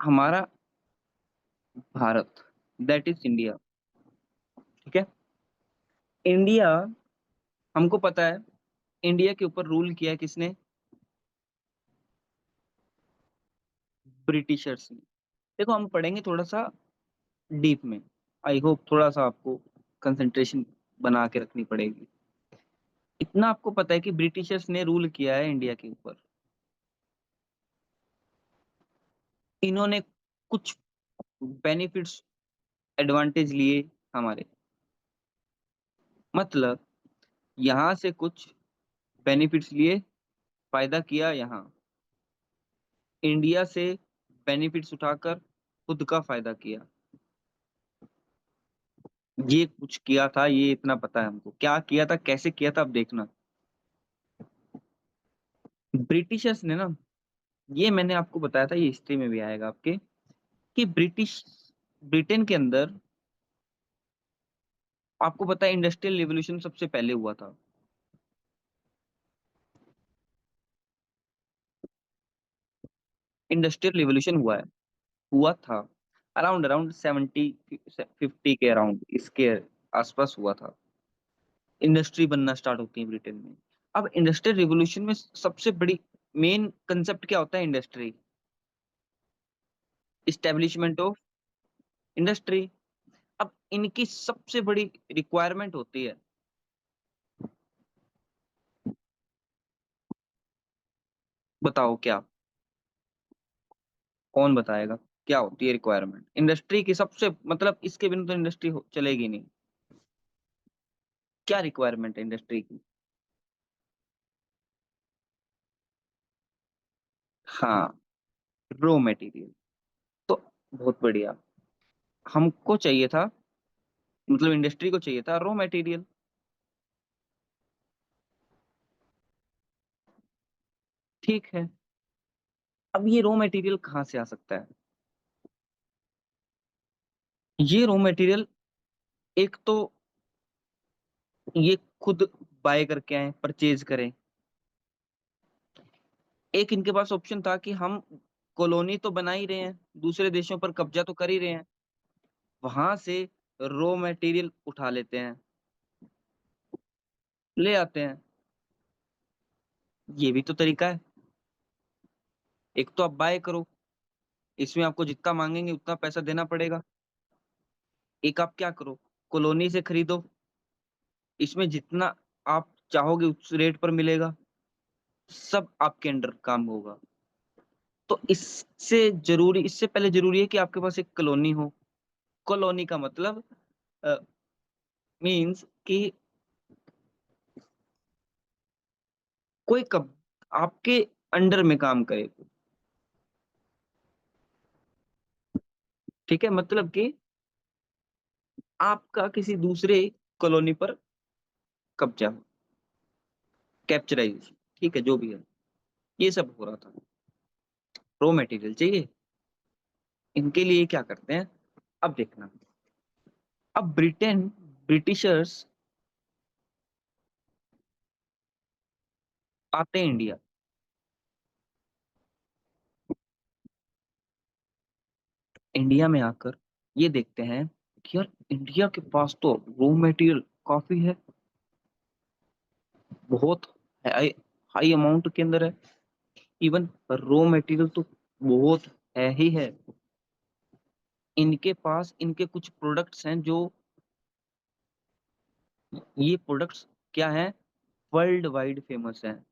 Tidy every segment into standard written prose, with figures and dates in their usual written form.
हमारा Bharat, that is India. ठीक है। इंडिया, हमको पता है इंडिया के ऊपर रूल किया है किसने? ब्रिटिशर्स ने। देखो हम पढ़ेंगे थोड़ा सा डीप में। आई होप थोड़ा सा आपको कंसंट्रेशन बना के रखनी पड़ेगी। इतना आपको पता है कि ब्रिटिशर्स ने रूल किया है इंडिया के ऊपर। इन्होंने कुछ बेनिफिट्स, एडवांटेज लिए हमारे। मतलब यहाँ से कुछ बेनिफिट्स लिए, फायदा किया यहाँ। इंडिया से बेनिफिट्स उठाकर खुद का फायदा किया। ये कुछ किया था, ये इतना पता है हमको। क्या किया था, कैसे किया था, अब देखना। ब्रिटिशर्स ने ना, ये मैंने आपको बताया था, ये हिस्ट्री में भी आएगा आपके, कि ब्रिटेन के अंदर आपको पता है इंडस्ट्रियल रिवॉल्यूशन सबसे पहले हुआ था। इंडस्ट्रियल रिवॉल्यूशन हुआ था अराउंड अराउंड 70 50 के अराउंड, इसके आसपास हुआ था। इंडस्ट्री बनना स्टार्ट होती है ब्रिटेन में। अब इंडस्ट्रियल रिवॉल्यूशन में सबसे बड़ी मेन कंसेप्ट क्या होता है? Industry, establishment of industry. अब इनकी सबसे बड़ी रिक्वायरमेंट होती है, बताओ क्या? कौन बताएगा? क्या होती है रिक्वायरमेंट इंडस्ट्री की सबसे, मतलब इसके बिना तो इंडस्ट्री चलेगी नहीं। क्या रिक्वायरमेंट है इंडस्ट्री की? हाँ, रॉ मटेरियल। तो बहुत बढ़िया, हमको चाहिए था, मतलब इंडस्ट्री को चाहिए था रॉ मटेरियल। ठीक है। अब ये रॉ मटेरियल कहाँ से आ सकता है? ये रॉ मटेरियल, एक तो ये खुद बाय करके आए, परचेज करें। एक इनके पास ऑप्शन था कि हम कॉलोनी तो बना ही रहे हैं, दूसरे देशों पर कब्जा तो कर ही रहे हैं, वहां से रॉ मटेरियल उठा लेते हैं, ले आते हैं। ये भी तो तरीका है। एक तो आप बाय करो, इसमें आपको जितना मांगेंगे उतना पैसा देना पड़ेगा। एक आप क्या करो, कॉलोनी से खरीदो, इसमें जितना आप चाहोगे उस रेट पर मिलेगा, सब आपके अंडर काम होगा। तो इससे पहले जरूरी है कि आपके पास एक कॉलोनी हो। कॉलोनी का मतलब मीन्स कि कोई कब आपके अंडर में काम करे। ठीक है, मतलब कि आपका किसी दूसरे कॉलोनी पर कब्जा हो, कैप्चराइज। ठीक है, जो भी है, ये सब हो रहा था। रॉ मटेरियल चाहिए, इनके लिए क्या करते हैं, अब देखना। अब ब्रिटिशर्स आते हैं इंडिया। इंडिया में आकर ये देखते हैं कि यार इंडिया के पास तो रॉ मटेरियल काफी है, बहुत हाई हाई अमाउंट के अंदर है। इवन रॉ मटेरियल तो बहुत है ही है। इनके पास इनके कुछ प्रोडक्ट्स हैं जो, ये प्रोडक्ट्स क्या हैं, वर्ल्ड वाइड फेमस हैं।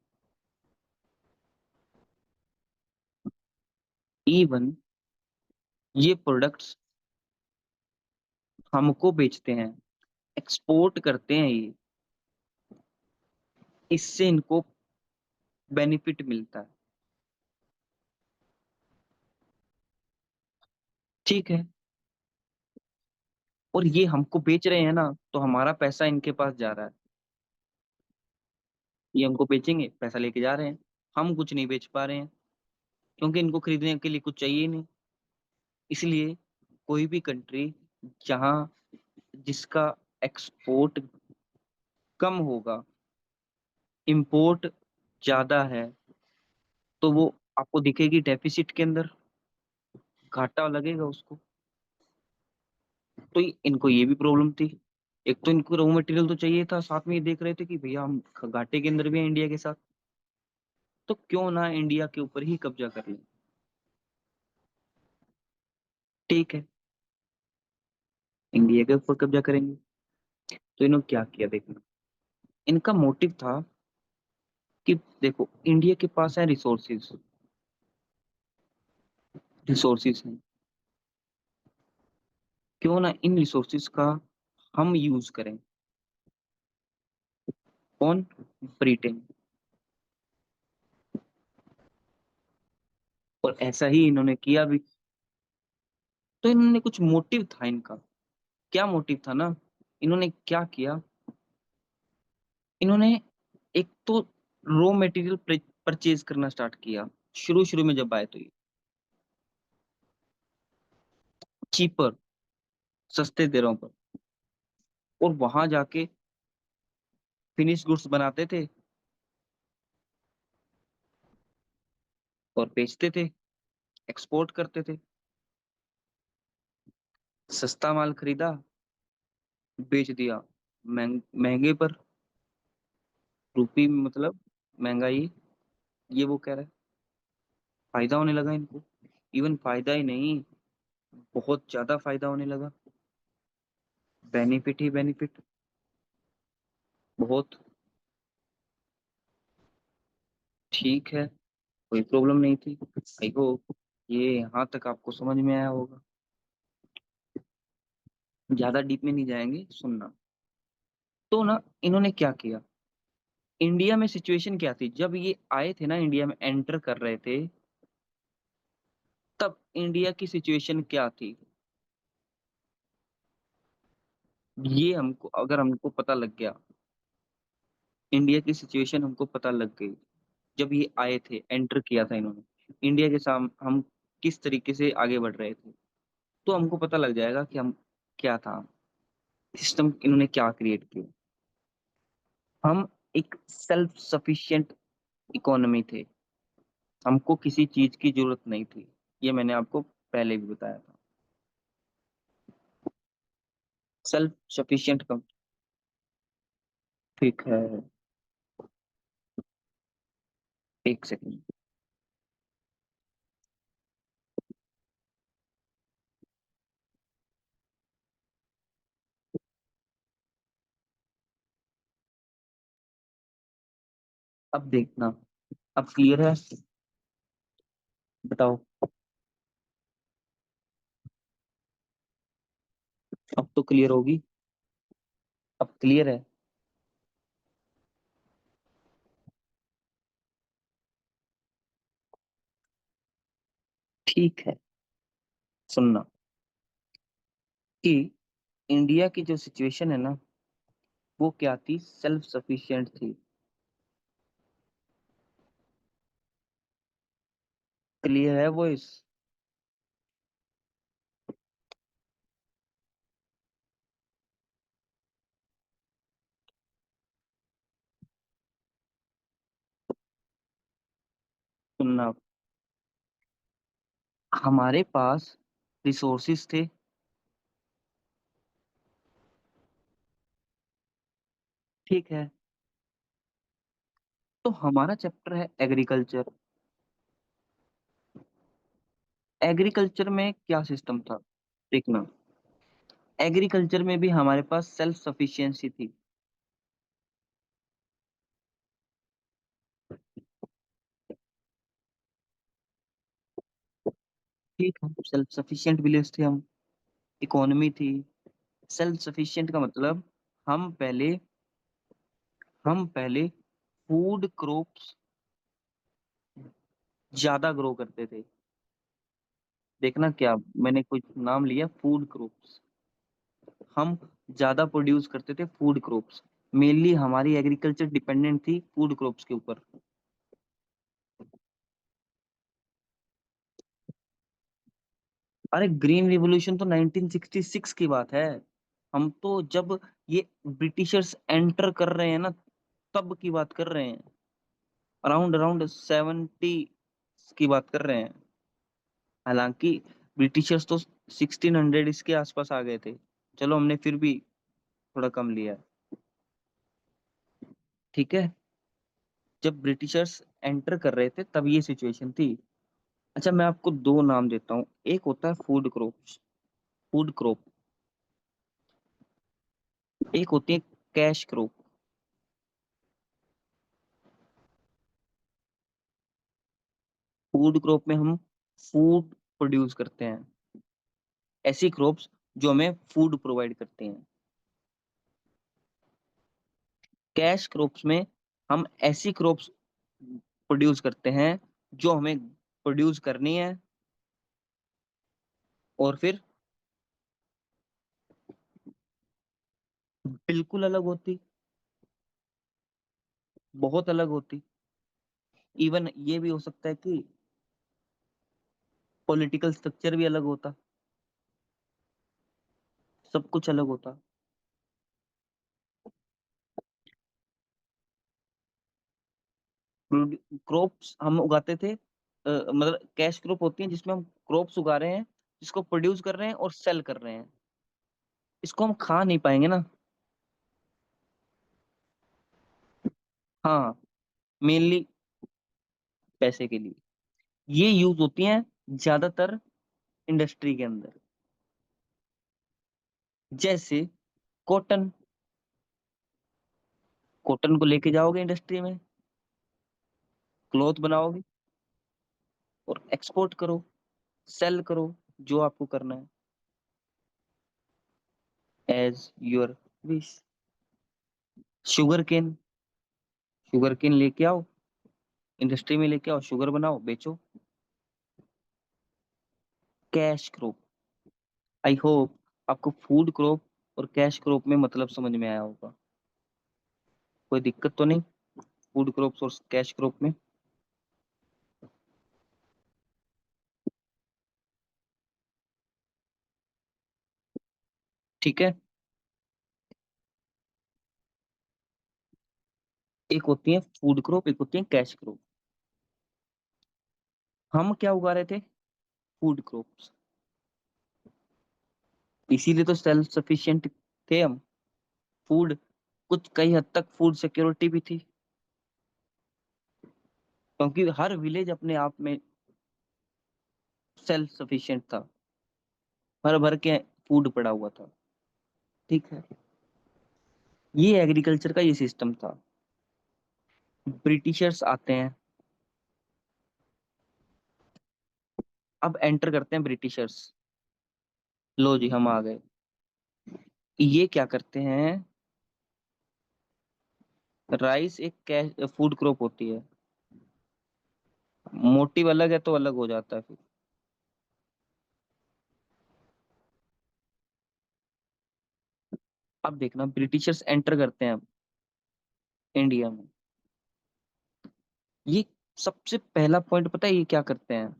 इवन ये प्रोडक्ट्स हमको बेचते हैं, एक्सपोर्ट करते हैं ये, इससे इनको बेनिफिट मिलता है। ठीक है। और ये हमको बेच रहे हैं ना, तो हमारा पैसा इनके पास जा रहा है। ये हमको बेचेंगे, पैसा लेके जा रहे हैं। हम कुछ नहीं बेच पा रहे हैं, क्योंकि इनको खरीदने के लिए कुछ चाहिए ही नहीं। इसलिए कोई भी कंट्री जहां जिसका एक्सपोर्ट कम होगा, इंपोर्ट ज्यादा है, तो वो आपको दिखेगी डेफिसिट के अंदर। घाटा लगेगा उसको। तो इनको ये भी प्रॉब्लम थी। एक तो इनको रॉ मटेरियल तो चाहिए था, साथ में ये देख रहे थे कि भैया हम घाटे के अंदर भी हैं इंडिया के साथ, तो क्यों ना इंडिया के ऊपर ही कब्जा कर लें। ठीक है, इंडिया के ऊपर कब्जा करेंगे। तो इन्होंने क्या किया देखना, इनका मोटिव था कि देखो इंडिया के पास है रिसोर्सेज, रिसोर्सेज हैं, क्यों ना इन रिसोर्सेज का हम यूज करें। कौन? ब्रिटेन। और ऐसा ही इन्होंने किया भी। तो इन्होंने कुछ मोटिव था इनका। क्या मोटिव था ना, इन्होंने क्या किया, इन्होंने एक तो रॉ मटेरियल परचेज करना स्टार्ट किया, शुरू शुरू में जब आए तो ये चीपर, सस्ते दरों पर, और वहां जाके फिनिश गुड्स बनाते थे और बेचते थे, एक्सपोर्ट करते थे। सस्ता माल खरीदा, बेच दिया महंगे पर। रुपी मतलब महंगाई, ये वो कह रहा है। फायदा होने लगा इनको। इवन फायदा ही नहीं, बहुत ज्यादा फायदा होने लगा। बेनिफिट ही बेनिफिट, बहुत। ठीक है, कोई प्रॉब्लम नहीं थी। आई होप ये यहाँ तक आपको समझ में आया होगा। ज्यादा डीप में नहीं जाएंगे, सुनना। तो ना इन्होंने क्या किया, इंडिया में सिचुएशन क्या थी जब ये आए थे ना, इंडिया में एंटर कर रहे थे, तब इंडिया की सिचुएशन क्या थी, ये हमको अगर हमको पता लग गया, इंडिया की सिचुएशन हमको पता लग गई जब ये आए थे, एंटर किया था इन्होंने इंडिया के साम हम किस तरीके से आगे बढ़ रहे थे, तो हमको पता लग जाएगा कि हम क्या था, सिस्टम इन्होंने क्या क्रिएट किया। हम एक सेल्फ सफिशिएंट इकोनॉमी थे, हमको किसी चीज की जरूरत नहीं थी। ये मैंने आपको पहले भी बताया था। सेल्फ सफिशिएंट कम। ठीक है, एक सेकंड। अब देखना, अब क्लियर है, बताओ। अब तो क्लियर होगी, अब क्लियर है। ठीक है, सुनना कि इंडिया की जो सिचुएशन है ना, वो क्या थी, सेल्फ सफिशिएंट थी। क्लियर है वो इस। सुनना, हमारे पास रिसोर्सेस थे। ठीक है, तो हमारा चैप्टर है एग्रीकल्चर। एग्रीकल्चर में क्या सिस्टम था, देखना, एग्रीकल्चर में भी हमारे पास सेल्फ सफिशिएंसी थी। ठीक है, सेल्फ सफिशिएंट विलेज थे हम, इकोनॉमी थी। सेल्फ सफिशिएंट का मतलब हम पहले हम पहले फूड क्रॉप्स ज्यादा ग्रो करते थे। देखना क्या, मैंने कुछ नाम लिया, फूड क्रॉप्स। हम ज्यादा प्रोड्यूस करते थे फूड क्रॉप्स, मेनली हमारी एग्रीकल्चर डिपेंडेंट थी फूड क्रॉप्स के ऊपर। अरे ग्रीन रिवॉल्यूशन तो 1966 की बात है। हम तो जब ये ब्रिटिशर्स एंटर कर रहे हैं ना, तब की बात कर रहे हैं। अराउंड अराउंड 70 की बात कर रहे हैं। हालांकि ब्रिटिशर्स तो 1600 इसके आसपास आ गए थे। चलो हमने फिर भी थोड़ा कम लिया। ठीक है। जब ब्रिटिशर्स एंटर कर रहे थे तब ये सिचुएशन थी। अच्छा मैं आपको दो नाम देता हूँ। एक होता है फूड क्रॉप्स, फूड क्रॉप। एक होती है कैश क्रॉप। फूड क्रॉप में हम फूड प्रोड्यूस करते हैं, ऐसी क्रॉप्स जो हमें फूड प्रोवाइड करती हैं। कैश क्रॉप्स में हम ऐसी क्रॉप्स प्रोड्यूस करते हैं जो हमें प्रोड्यूस करनी है और फिर बिल्कुल अलग होती, बहुत अलग होती। इवन ये भी हो सकता है कि पॉलिटिकल स्ट्रक्चर भी अलग होता, सब कुछ अलग होता। क्रॉप्स हम उगाते थे, मतलब कैश क्रॉप होती है जिसमें हम क्रॉप्स उगा रहे हैं, जिसको प्रोड्यूस कर रहे हैं और सेल कर रहे हैं। इसको हम खा नहीं पाएंगे ना। हाँ, मेनली पैसे के लिए। ये यूज होती हैं ज्यादातर इंडस्ट्री के अंदर। जैसे कॉटन, कॉटन को लेके जाओगे इंडस्ट्री में, क्लॉथ बनाओगे और एक्सपोर्ट करो, सेल करो, जो आपको करना है, as your wish. Sugar cane, sugar cane लेके आओ, इंडस्ट्री में लेके आओ, शुगर बनाओ, बेचो। Cash crop. आई होप आपको फूड क्रॉप और कैश क्रॉप में मतलब समझ में आया होगा। कोई दिक्कत तो नहीं फूड क्रॉप्स और कैश क्रॉप में? ठीक है। एक होती है फूड क्रॉप, एक होती है कैश क्रॉप। हम क्या उगा रहे थे? Food crops. इसीलिए तो सेल्फ सफिशिएंट थे हम। फूड, कुछ कई हद तक फूड सिक्योरिटी भी थी, क्योंकि हर विलेज अपने आप में सेल्फ सफिशिएंट था, भर भर के फूड पड़ा हुआ था। ठीक है। ये एग्रीकल्चर का ये सिस्टम था। ब्रिटिशर्स आते हैं। अब एंटर करते हैं ब्रिटिशर्स। लो जी हम आ गए। ये क्या करते हैं? राइस एक कैश फूड क्रॉप होती है। मोटिव अलग है तो अलग हो जाता है फिर। अब देखना ब्रिटिशर्स एंटर करते हैं अब इंडिया में। ये सबसे पहला पॉइंट पता है ये क्या करते हैं?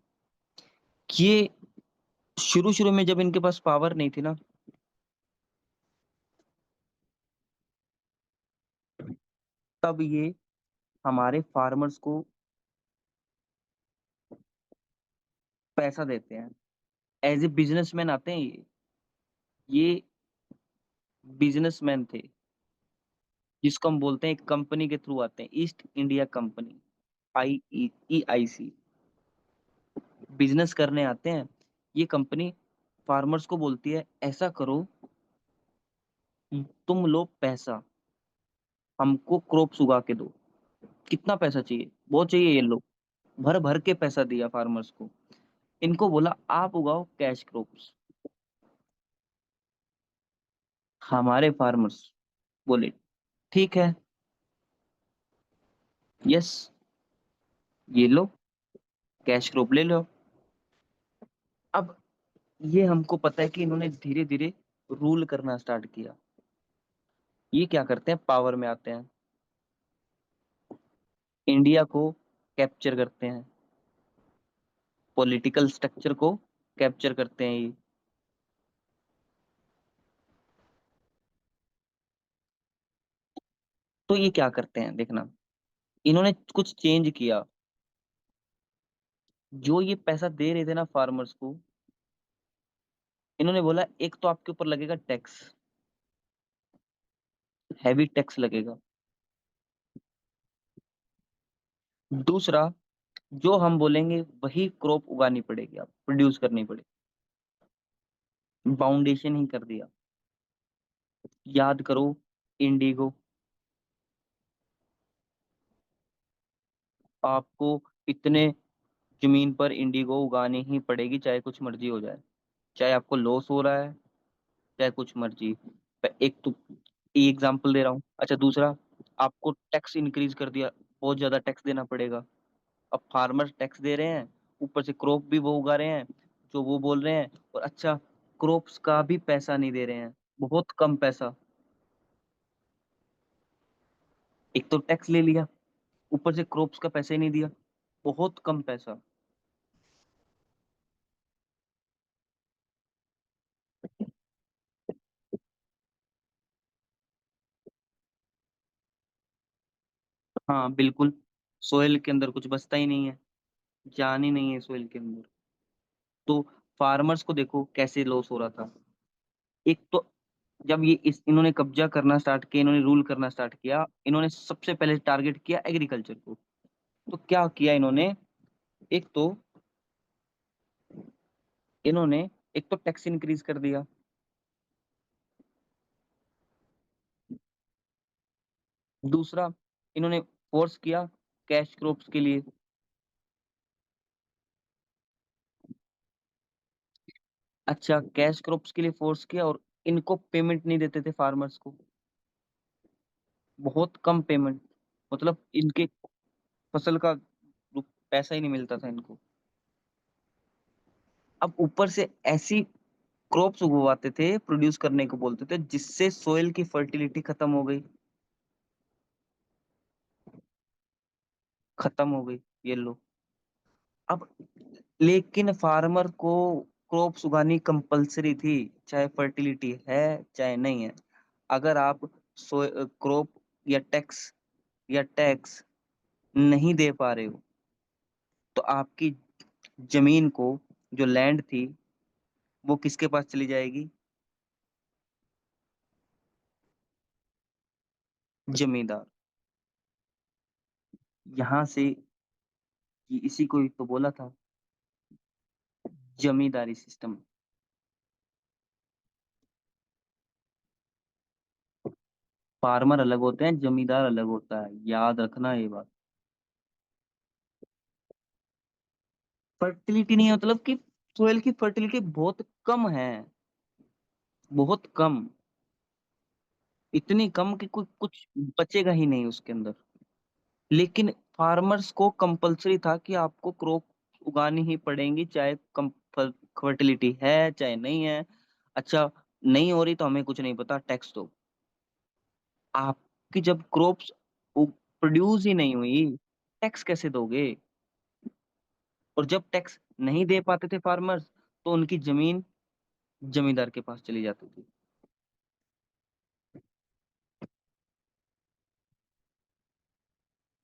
कि ये शुरू शुरू में जब इनके पास पावर नहीं थी ना, तब ये हमारे फार्मर्स को पैसा देते हैं। एज ए बिजनेसमैन आते हैं ये बिजनेसमैन थे, जिसको हम बोलते हैं एक कंपनी के थ्रू आते हैं, east India company, IEEIC। Business करने आते हैं। ये कंपनी फार्मर्स को बोलती है ऐसा करो, तुम लो पैसा, हमको क्रॉप्स उगा के दो। कितना पैसा चाहिए? बहुत चाहिए, ये लो। भर भर के पैसा दिया फार्मर्स को। इनको बोला आप उगाओ कैश क्रॉप्स। हमारे फार्मर्स बोले ठीक है, यस, ये लो, कैश क्रॉप ले लो। अब ये हमको पता है कि इन्होंने धीरे धीरे रूल करना स्टार्ट किया। ये क्या करते हैं? पावर में आते हैं, इंडिया को कैप्चर करते हैं, पॉलिटिकल स्ट्रक्चर को कैप्चर करते हैं ये। तो ये क्या करते हैं देखना, इन्होंने कुछ चेंज किया। जो ये पैसा दे रहे थे ना फार्मर्स को, इन्होंने बोला एक तो आपके ऊपर लगेगा टैक्स, हैवी टैक्स लगेगा। दूसरा, जो हम बोलेंगे वही क्रॉप उगानी पड़ेगी, आप प्रोड्यूस करनी पड़ेगी। बाउंडेशन ही कर दिया। याद करो, इंडिगो, आपको इतने जमीन पर इंडिगो उगानी ही पड़ेगी, चाहे कुछ मर्जी हो जाए, चाहे आपको लॉस हो रहा है, चाहे कुछ मर्जी। एक तो ये एग्जांपल दे रहा हूँ। अच्छा, दूसरा, आपको टैक्स इंक्रीज कर दिया, बहुत ज्यादा टैक्स देना पड़ेगा। अब फार्मर टैक्स दे रहे हैं, ऊपर से क्रॉप भी वो उगा रहे हैं जो वो बोल रहे हैं, और अच्छा, क्रॉप्स का भी पैसा नहीं दे रहे हैं, बहुत कम पैसा। एक तो टैक्स ले लिया, ऊपर से क्रॉप्स का पैसा ही नहीं दिया, बहुत कम पैसा। हाँ बिल्कुल, सोइल के अंदर कुछ बचता ही नहीं है, जान ही नहीं है सोइल के अंदर। तो फार्मर्स को देखो कैसे लॉस हो रहा था। एक तो जब ये इस इन्होंने कब्जा करना स्टार्ट किया, इन्होंने रूल करना स्टार्ट किया, इन्होंने सबसे पहले टारगेट किया एग्रीकल्चर को। तो क्या किया इन्होंने, एक तो इन्होंने एक तो टैक्स इंक्रीज कर दिया। दूसरा, इन्होंने फोर्स किया कैश क्रॉप्स के लिए। अच्छा, कैश क्रॉप्स के लिए फोर्स किया, और इनको पेमेंट नहीं देते थे फार्मर्स को, बहुत कम पेमेंट, मतलब इनके फसल का पैसा ही नहीं मिलता था इनको। अब ऊपर से ऐसी क्रॉप्स उगवाते थे, प्रोड्यूस करने को बोलते थे, जिससे सोइल की फर्टिलिटी खत्म हो गई, खत्म हो गई, ये लो। अब लेकिन फार्मर को क्रॉप्स उगानी कंपलसरी थी, चाहे फर्टिलिटी है चाहे नहीं है। अगर आप क्रॉप या टैक्स नहीं दे पा रहे हो, तो आपकी जमीन को, जो लैंड थी, वो किसके पास चली जाएगी? जमींदार। यहां से इसी को ही तो बोला था, जमींदारी सिस्टम। फार्मर अलग होते हैं, जमींदार अलग होता है, याद रखना ये बात। फर्टिलिटी नहीं है, मतलब कि सोइल की फर्टिलिटी बहुत कम है, बहुत कम, इतनी कम कि कोई कुछ बचेगा ही नहीं उसके अंदर। लेकिन फार्मर्स को कंपलसरी था कि आपको क्रॉप उगानी ही पड़ेंगी, चाहे कम फर्टिलिटी है चाहे नहीं है। अच्छा, नहीं हो रही तो हमें कुछ नहीं पता, टैक्स दो। आपकी जब क्रॉप्स प्रोड्यूस ही नहीं हुई, टैक्स कैसे दोगे? और जब टैक्स नहीं दे पाते थे फार्मर्स, तो उनकी जमीन जमींदार के पास चली जाती थी।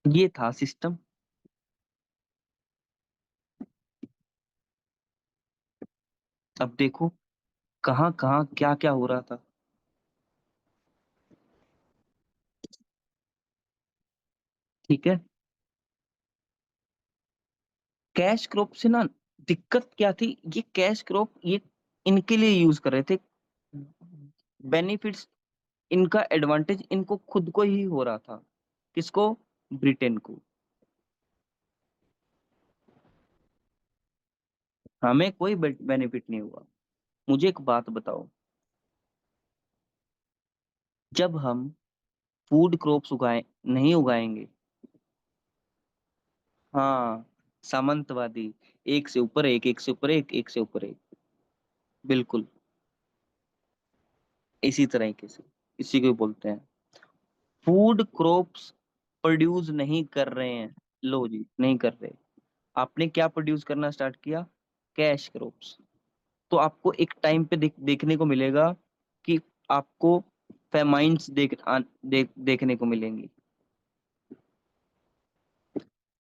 ये था सिस्टम। अब देखो कहाँ कहाँ क्या क्या हो रहा था। ठीक है, कैश क्रॉप से ना दिक्कत क्या थी, ये कैश क्रॉप ये इनके लिए यूज कर रहे थे, बेनिफिट्स, इनका एडवांटेज इनको खुद को ही हो रहा था। किसको? ब्रिटेन को। हमें कोई बेनिफिट नहीं हुआ। मुझे एक बात बताओ, जब हम फूड क्रॉप्स उगाए नहीं उगाएंगे, हाँ, सामंतवादी, एक से ऊपर एक, एक से ऊपर एक, एक से ऊपर एक, बिल्कुल इसी तरीके से, इसी को बोलते हैं। फूड क्रॉप्स प्रोड्यूस नहीं कर रहे हैं, लो जी, नहीं कर रहे। आपने क्या प्रोड्यूस करना स्टार्ट किया? Cash crops. तो आपको एक टाइम पे देखने को मिलेगा कि आपको फेमाइंस देखने को मिलेंगी,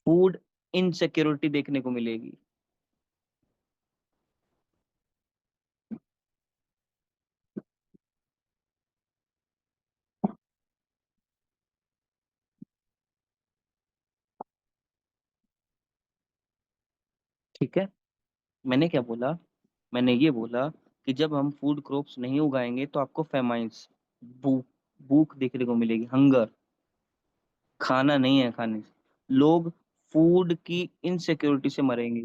फूड इनसिक्योरिटी देखने को मिलेगी। ठीक है। मैंने क्या बोला? मैंने ये बोला कि जब हम फूड क्रॉप्स नहीं उगाएंगे तो आपको फेमाइंस, भूख, भूख देखने को मिलेगी, हंगर, खाना नहीं है खाने से, लोग फूड की इनसिक्योरिटी से मरेंगे।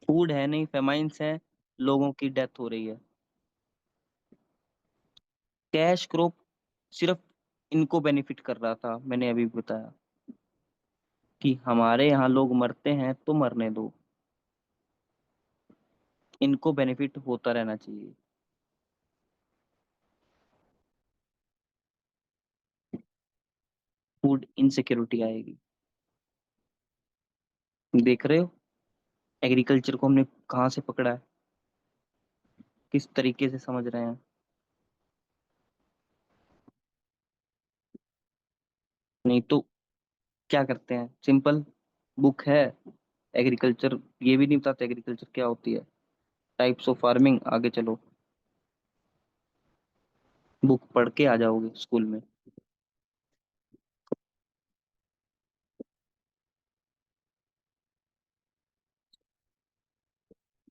फूड है नहीं, फेमाइंस है, लोगों की डेथ हो रही है। कैश क्रॉप सिर्फ इनको बेनिफिट कर रहा था, मैंने अभी बताया कि हमारे यहाँ लोग मरते हैं तो मरने दो, इनको बेनिफिट होता रहना चाहिए। फूड इनसिक्योरिटी आएगी। देख रहे हो एग्रीकल्चर को हमने कहाँ से पकड़ा है, किस तरीके से समझ रहे हैं। नहीं तो क्या करते हैं, सिंपल, बुक है एग्रीकल्चर, ये भी नहीं बताते एग्रीकल्चर क्या होती है, टाइप्स ऑफ फार्मिंग, आगे चलो बुक पढ़ के आ जाओगे स्कूल में।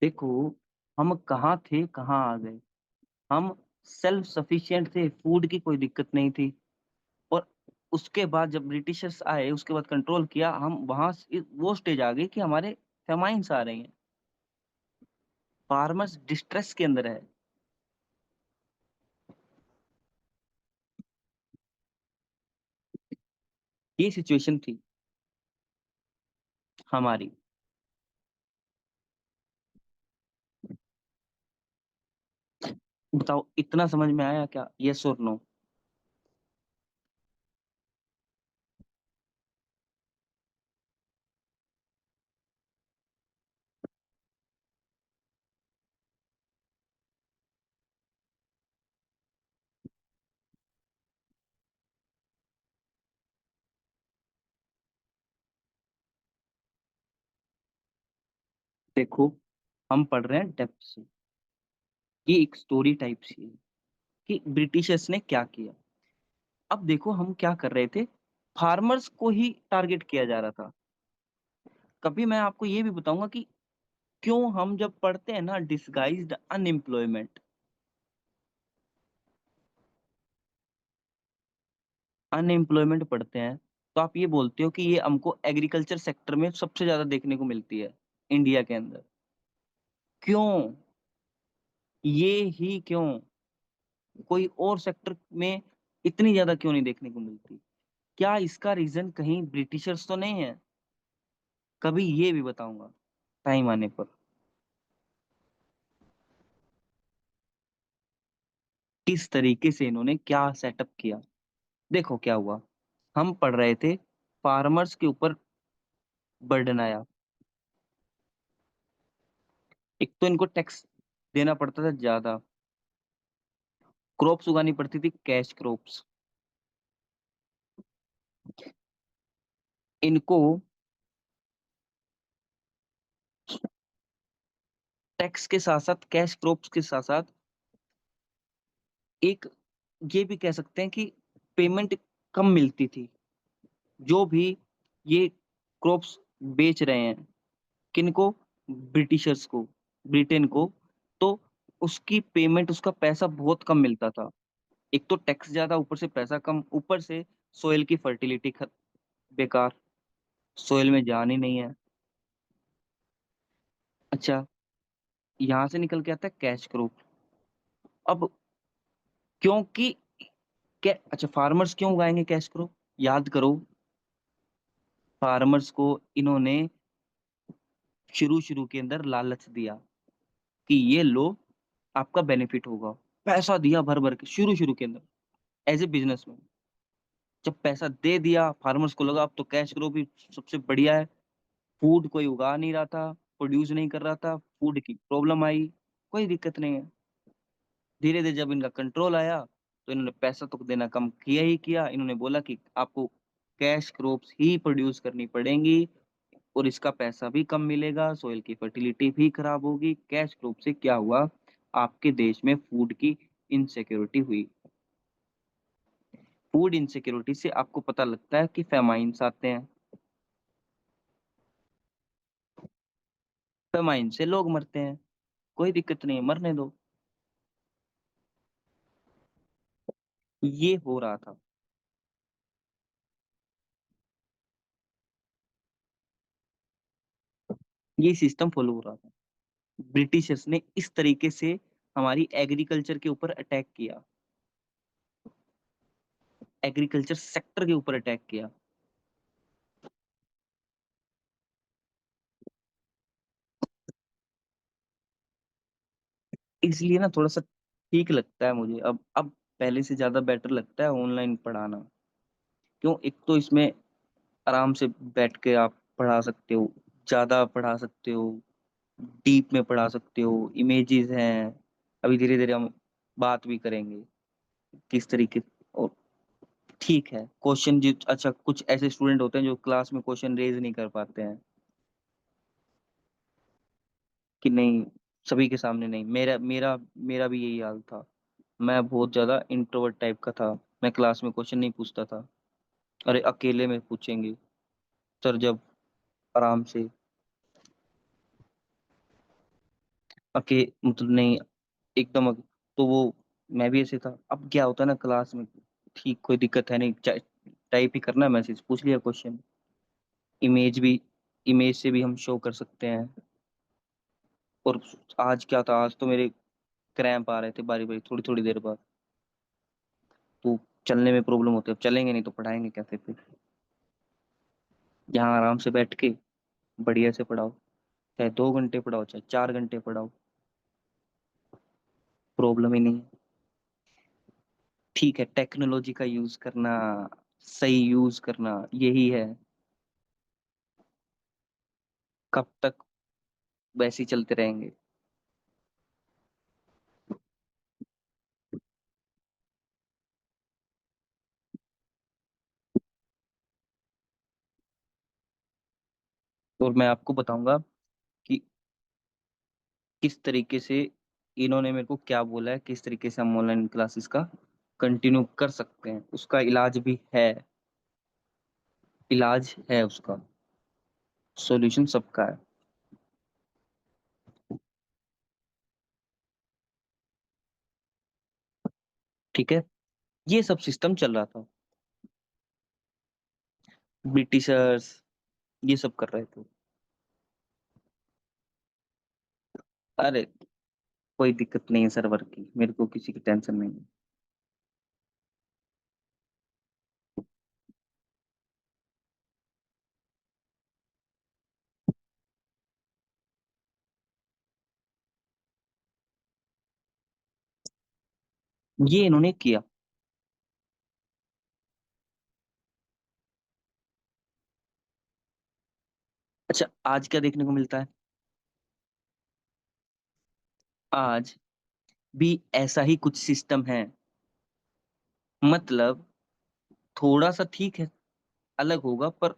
देखो हम कहाँ थे कहाँ आ गए। हम सेल्फ सफिशिएंट थे, फूड की कोई दिक्कत नहीं थी। और उसके बाद जब ब्रिटिशर्स आए, उसके बाद कंट्रोल किया, हम वहां वो स्टेज आ गई कि हमारे फेमाइन्स आ रही हैं, फार्मर्स डिस्ट्रेस के अंदर है। ये सिचुएशन थी हमारी। बताओ इतना समझ में आया क्या, यस और नो? देखो हम पढ़ रहे हैं डेप्थ से, ये एक स्टोरी टाइप सी है कि ब्रिटिशर्स ने क्या किया। अब देखो हम क्या कर रहे थे, फार्मर्स को ही टारगेट किया जा रहा था। कभी मैं आपको ये भी बताऊंगा कि क्यों हम जब पढ़ते हैं ना डिसगाइज्ड अनएम्प्लॉयमेंट, अनएम्प्लॉयमेंट पढ़ते हैं, तो आप ये बोलते हो कि ये हमको एग्रीकल्चर सेक्टर में सबसे ज्यादा देखने को मिलती है इंडिया के अंदर। क्यों? ये ही क्यों, कोई और सेक्टर में इतनी ज्यादा क्यों नहीं देखने को मिलती? क्या इसका रीजन कहीं ब्रिटिशर्स तो नहीं है? कभी ये भी बताऊंगा टाइम आने पर। किस तरीके से इन्होंने क्या सेटअप किया। देखो क्या हुआ, हम पढ़ रहे थे, फार्मर्स के ऊपर बर्डन आया। एक तो इनको टैक्स देना पड़ता था ज्यादा, क्रॉप्स उगानी पड़ती थी, कैश क्रॉप्स। इनको टैक्स के साथ साथ, कैश क्रॉप्स के साथ साथ, एक ये भी कह सकते हैं कि पेमेंट कम मिलती थी। जो भी ये क्रॉप्स बेच रहे हैं, किनको, ब्रिटिशर्स को, ब्रिटेन को, तो उसकी पेमेंट, उसका पैसा बहुत कम मिलता था। एक तो टैक्स ज्यादा, ऊपर से पैसा कम, ऊपर से सोइल की फर्टिलिटी बेकार, सोइल में जान ही नहीं है। अच्छा, यहाँ से निकल के आता है कैश क्रॉप। अब क्योंकि अच्छा फार्मर्स क्यों उगाएंगे कैश क्रॉप, याद करो। फार्मर्स को इन्होंने शुरू शुरू के अंदर लालच दिया कि ये लो, आपका बेनिफिट होगा, पैसा दिया भर भर के शुरू शुरू के अंदर, एज ए बिजनेसमैन। जब पैसा दे दिया, फार्मर्स को लगा अब तो कैश क्रॉप ही सबसे बढ़िया है, फूड कोई उगा नहीं रहा था, प्रोड्यूस नहीं कर रहा था, फूड की प्रॉब्लम आई, कोई दिक्कत नहीं है। धीरे धीरे जब इनका कंट्रोल आया, तो इन्होंने पैसा तो देना कम किया ही किया। इन्होंने बोला कि आपको कैश क्रॉप्स ही प्रोड्यूस करनी पड़ेंगी, और इसका पैसा भी कम मिलेगा, सोइल की फर्टिलिटी भी खराब होगी। कैश क्रॉप से क्या हुआ, आपके देश में फूड की इनसिक्योरिटी हुई। फूड इनसिक्योरिटी से आपको पता लगता है कि फेमाइन्स आते हैं। फेमाइन से लोग मरते हैं, कोई दिक्कत नहीं है, मरने दो। ये हो रहा था। ये सिस्टम फॉलो हो रहा था। ब्रिटिशर्स ने इस तरीके से हमारी एग्रीकल्चर के ऊपर अटैक किया, एग्रीकल्चर सेक्टर के ऊपर अटैक किया। इसलिए ना थोड़ा सा ठीक लगता है मुझे अब पहले से ज्यादा बेटर लगता है ऑनलाइन पढ़ाना। क्यों? एक तो इसमें आराम से बैठ के आप पढ़ा सकते हो, ज्यादा पढ़ा सकते हो, डीप में पढ़ा सकते हो, इमेजेस हैं। अभी धीरे धीरे हम बात भी करेंगे किस तरीके। और ठीक है, क्वेश्चन जो अच्छा, कुछ ऐसे स्टूडेंट होते हैं जो क्लास में क्वेश्चन रेज नहीं कर पाते हैं कि नहीं, सभी के सामने नहीं। मेरा मेरा मेरा भी यही हाल था। मैं बहुत ज्यादा इंट्रोवर्ट टाइप का था। मैं क्लास में क्वेश्चन नहीं पूछता था। अरे अकेले में पूछेंगे सर, जब आराम से मतलब नहीं, एकदम तो वो मैं भी ऐसे था। अब क्या होता है ना क्लास में, ठीक कोई दिक्कत है नहीं, टाइप ही करना है, मैसेज पूछ लिया, क्वेश्चन। इमेज भी, इमेज से भी हम शो कर सकते हैं। और आज क्या था, आज तो मेरे क्रैम्प आ रहे थे बारी बारी, थोड़ी थोड़ी देर बाद। तो चलने में प्रॉब्लम होती है, अब चलेंगे नहीं तो पढ़ाएंगे कैसे फिर? यहाँ आराम से बैठ के बढ़िया से पढ़ाओ, चाहे 2 घंटे पढ़ाओ चाहे 4 घंटे पढ़ाओ, प्रॉब्लम ही नहीं है। ठीक है, टेक्नोलॉजी का यूज करना, सही यूज करना, यही है। कब तक वैसे ही चलते रहेंगे? और मैं आपको बताऊंगा कि किस तरीके से इन्होंने मेरे को क्या बोला है, किस तरीके से हम ऑनलाइन क्लासेस का कंटिन्यू कर सकते हैं। उसका इलाज भी है, इलाज है उसका, सॉल्यूशन सबका है। ठीक है, ये सब सिस्टम चल रहा था, ब्रिटिशर्स ये सब कर रहे थे। अरे कोई दिक्कत नहीं है सर्वर की, मेरे को किसी की टेंशन नहीं है। ये इन्होंने किया। अच्छा, आज क्या देखने को मिलता है? आज भी ऐसा ही कुछ सिस्टम है। मतलब थोड़ा सा ठीक है, अलग होगा, पर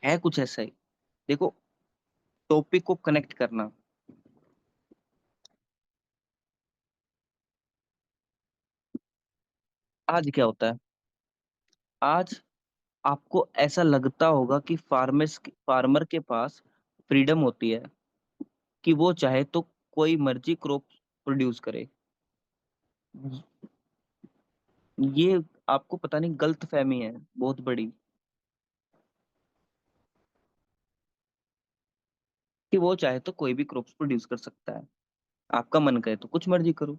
है कुछ ऐसा ही। देखो, टॉपिक को कनेक्ट करना। आज क्या होता है? आज आपको ऐसा लगता होगा कि फार्मर के पास फ्रीडम होती है कि वो चाहे तो कोई मर्जी क्रॉप प्रोड्यूस करे। ये आपको पता नहीं गलत फहमी है बहुत बड़ी, कि वो चाहे तो कोई भी क्रॉप्स प्रोड्यूस कर सकता है। आपका मन करे तो कुछ मर्जी करो।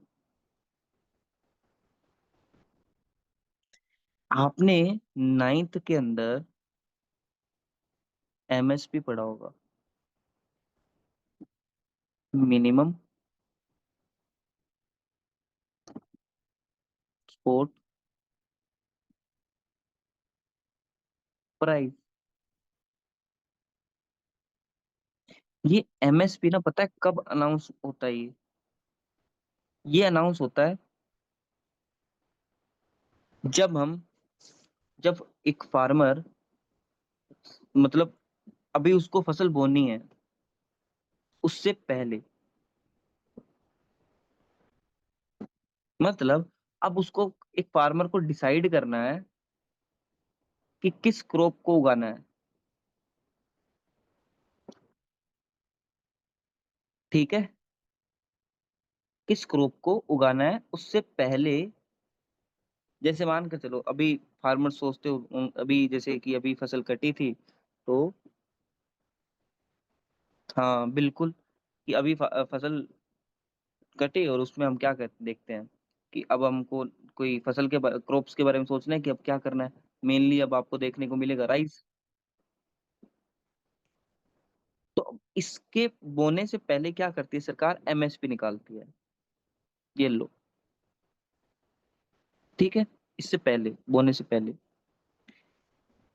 आपने नाइन्थ के अंदर एमएसपी पढ़ा होगा, मिनिमम सपोर्ट प्राइस। ये एमएसपी ना, पता है कब अनाउंस होता है? ये अनाउंस होता है जब हम, जब एक फार्मर, मतलब अभी उसको फसल बोनी है, उससे पहले, मतलब अब उसको, एक फार्मर को डिसाइड करना है कि किस क्रॉप को उगाना है। ठीक है। किस क्रॉप को उगाना है उससे पहले, जैसे मान कर चलो अभी फार्मर सोचते हो अभी जैसे कि अभी फसल कटी थी तो, हाँ बिल्कुल, कि अभी फसल कटी और उसमें हम क्या देखते हैं कि अब हमको कोई फसल के क्रॉप्स के बारे में सोचना है कि अब क्या करना है। मेनली अब आपको देखने को मिलेगा राइस। तो इसके बोने से पहले क्या करती है सरकार, एमएसपी निकालती है। ये लो, ठीक है, इससे पहले, बोने से पहले।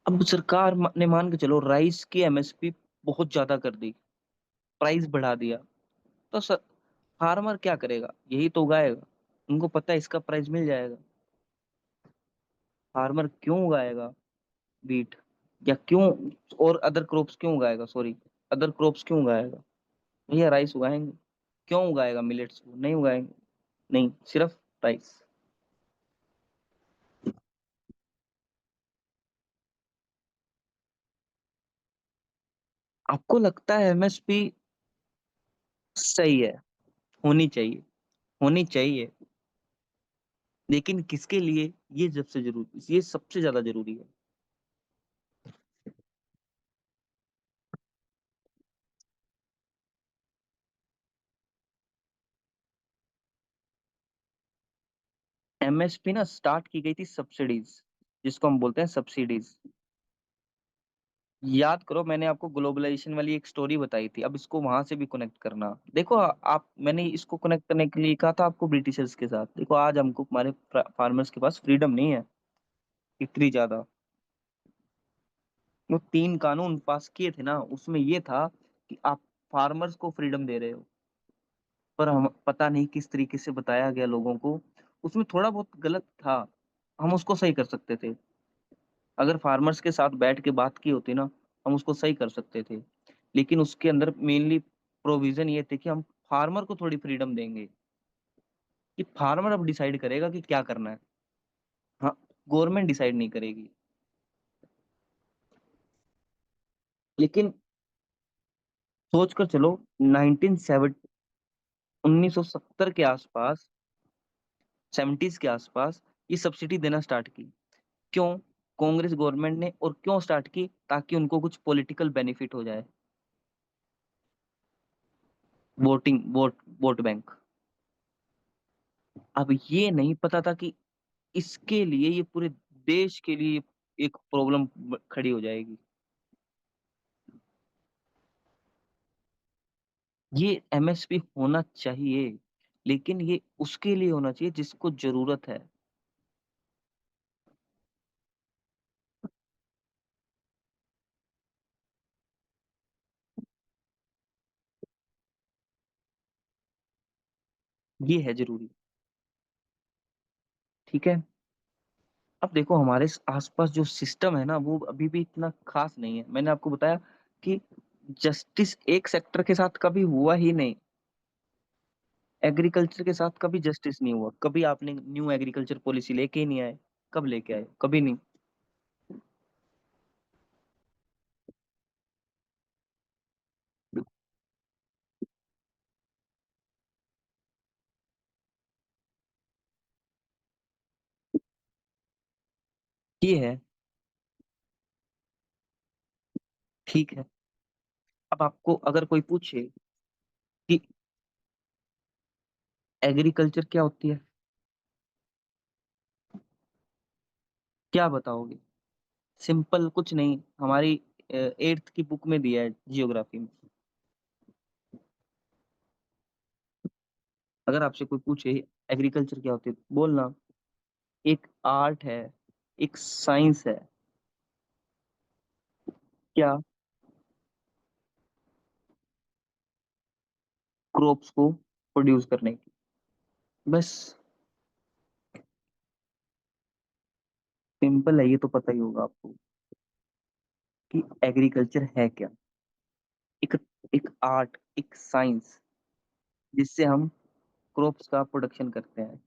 अब सरकार ने मान के चलो राइस की एमएसपी बहुत ज्यादा कर दी, प्राइस बढ़ा दिया, तो फार्मर क्या करेगा, यही तो उगाएगा। उनको पता है इसका प्राइस मिल जाएगा। फार्मर क्यों उगाएगा बीट, या क्यों और अदर क्रॉप्स क्यों उगाएगा, सॉरी, अदर क्रॉप्स क्यों उगाएगा, भैया राइस उगाएंगे। क्यों उगाएगा मिलेट्स को, नहीं उगाएंगे, नहीं, सिर्फ राइस। आपको लगता है एमएसपी सही है, होनी चाहिए, होनी चाहिए, लेकिन किसके लिए, ये सबसे जरूरी, ये सबसे ज्यादा जरूरी है। एमएसपी ना स्टार्ट की गई थी सब्सिडीज, जिसको हम बोलते हैं सब्सिडीज। याद करो मैंने आपको ग्लोबलाइजेशन वाली एक स्टोरी बताई थी, अब इसको वहां से भी कनेक्ट करना। देखो आप, मैंने इसको कनेक्ट करने के लिए कहा था आपको ब्रिटिशर्स के साथ। देखो आज हमको, हमारे फार्मर्स के पास फ्रीडम नहीं है इतनी ज्यादा। वो 3 कानून पास किए थे ना, उसमें ये था कि आप फार्मर्स को फ्रीडम दे रहे हो, पर हम पता नहीं किस तरीके से बताया गया लोगों को, उसमें थोड़ा बहुत गलत था। हम उसको सही कर सकते थे, अगर फार्मर्स के साथ बैठ के बात की होती ना, हम उसको सही कर सकते थे। लेकिन उसके अंदर मेनली प्रोविजन ये थे कि हम फार्मर को थोड़ी फ्रीडम देंगे, कि फार्मर अब डिसाइड करेगा कि क्या करना है। हाँ, गवर्नमेंट डिसाइड नहीं करेगी। लेकिन सोच कर चलो, 1970, 1970 के आसपास, 70s के आसपास ये सब्सिडी देना स्टार्ट की। क्यों, कांग्रेस गवर्नमेंट ने, और क्यों स्टार्ट की, ताकि उनको कुछ पॉलिटिकल बेनिफिट हो जाए, वोट बैंक। अब ये नहीं पता था कि इसके लिए ये पूरे देश के लिए एक प्रॉब्लम खड़ी हो जाएगी। ये एमएसपी होना चाहिए, लेकिन ये उसके लिए होना चाहिए जिसको जरूरत है। ये है जरूरी, ठीक है। अब देखो हमारे आसपास जो सिस्टम है ना, वो अभी भी इतना खास नहीं है। मैंने आपको बताया कि जस्टिस एक सेक्टर के साथ कभी हुआ ही नहीं। एग्रीकल्चर के साथ कभी जस्टिस नहीं हुआ, कभी आपने न्यू एग्रीकल्चर पॉलिसी लेके ही नहीं आए। कब लेके आए, कभी नहीं। ये है, ठीक है। अब आपको अगर कोई पूछे कि एग्रीकल्चर क्या होती है, क्या बताओगे। सिंपल कुछ नहीं, हमारी 8th की बुक में दिया है, जियोग्राफी में। अगर आपसे कोई पूछे एग्रीकल्चर क्या होती है, बोलना एक आर्ट है, एक साइंस है। क्या, क्रॉप्स को प्रोड्यूस करने की, बस। सिंपल है, ये तो पता ही होगा आपको कि एग्रीकल्चर है क्या। एक एक आर्ट, एक साइंस, जिससे हम क्रॉप्स का प्रोडक्शन करते हैं।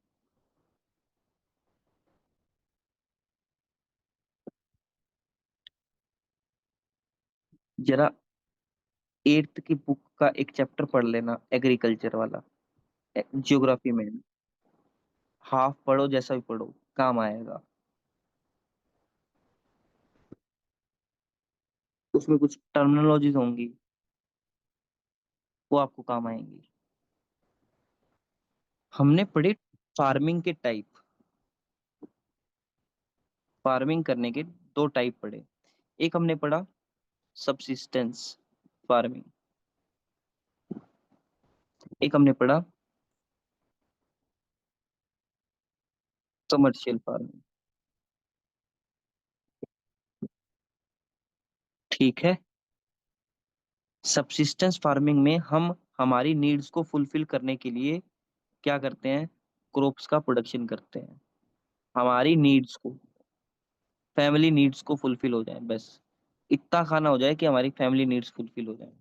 जरा 8th की बुक का एक चैप्टर पढ़ लेना एग्रीकल्चर वाला, ज्योग्राफी में। हाफ पढ़ो, जैसा भी पढ़ो काम आएगा। उसमें कुछ टर्मिनोलॉजीज होंगी, वो आपको काम आएंगी। हमने पढ़े फार्मिंग के टाइप। फार्मिंग करने के दो टाइप पढ़े। एक हमने पढ़ा सबसिस्टेंस फार्मिंग, एक हमने पढ़ा कमर्शियल फार्मिंग। ठीक है। सबसिस्टेंस फार्मिंग में हम हमारी नीड्स को फुलफिल करने के लिए क्या करते हैं, क्रॉप्स का प्रोडक्शन करते हैं। हमारी नीड्स को, फैमिली नीड्स को फुलफिल हो जाए, बस इतना खाना हो जाए कि हमारी फैमिली नीड्स फुलफिल हो जाए।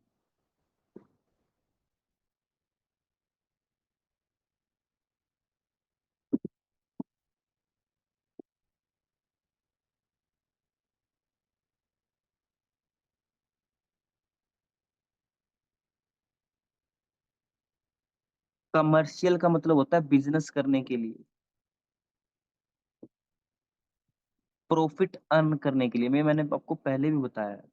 कमर्शियल का मतलब होता है बिजनेस करने के लिए, प्रॉफिट अर्न करने के लिए। मैंने आपको पहले भी बताया है।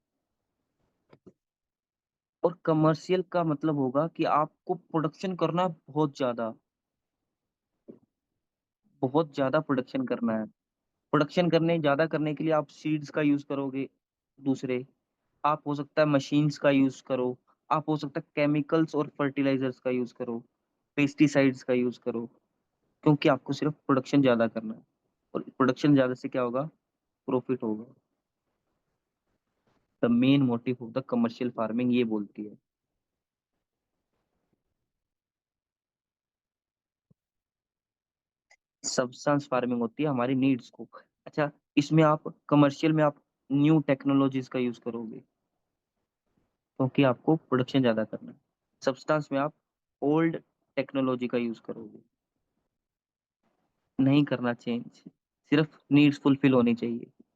और कमर्शियल का मतलब होगा कि आपको प्रोडक्शन करना है बहुत ज्यादा, बहुत ज्यादा प्रोडक्शन करना है। प्रोडक्शन करने ज्यादा करने के लिए आप सीड्स का यूज करोगे दूसरे, आप हो सकता है मशीन्स का यूज करो, आप हो सकता है केमिकल्स और फर्टिलाइजर्स का यूज करो, पेस्टिसाइड्स का यूज करो, क्योंकि आपको सिर्फ प्रोडक्शन ज्यादा करना है। और प्रोडक्शन ज्यादा से क्या होगा, प्रॉफिट होगा। The main motive of the commercial farming ये बोलती है। सब्सटेंस फार्मिंग होती है हमारी नीड्स को। अच्छा, इसमें आप कमर्शियल में आप न्यू टेक्नोलॉजीज का यूज करोगे, क्योंकि आपको प्रोडक्शन ज्यादा करना है। सब्सटेंस में आप ओल्ड टेक्नोलॉजी का यूज करोगे। नहीं करना चेंज, सिर्फ नीड्स फुलफिल होनी चाहिए।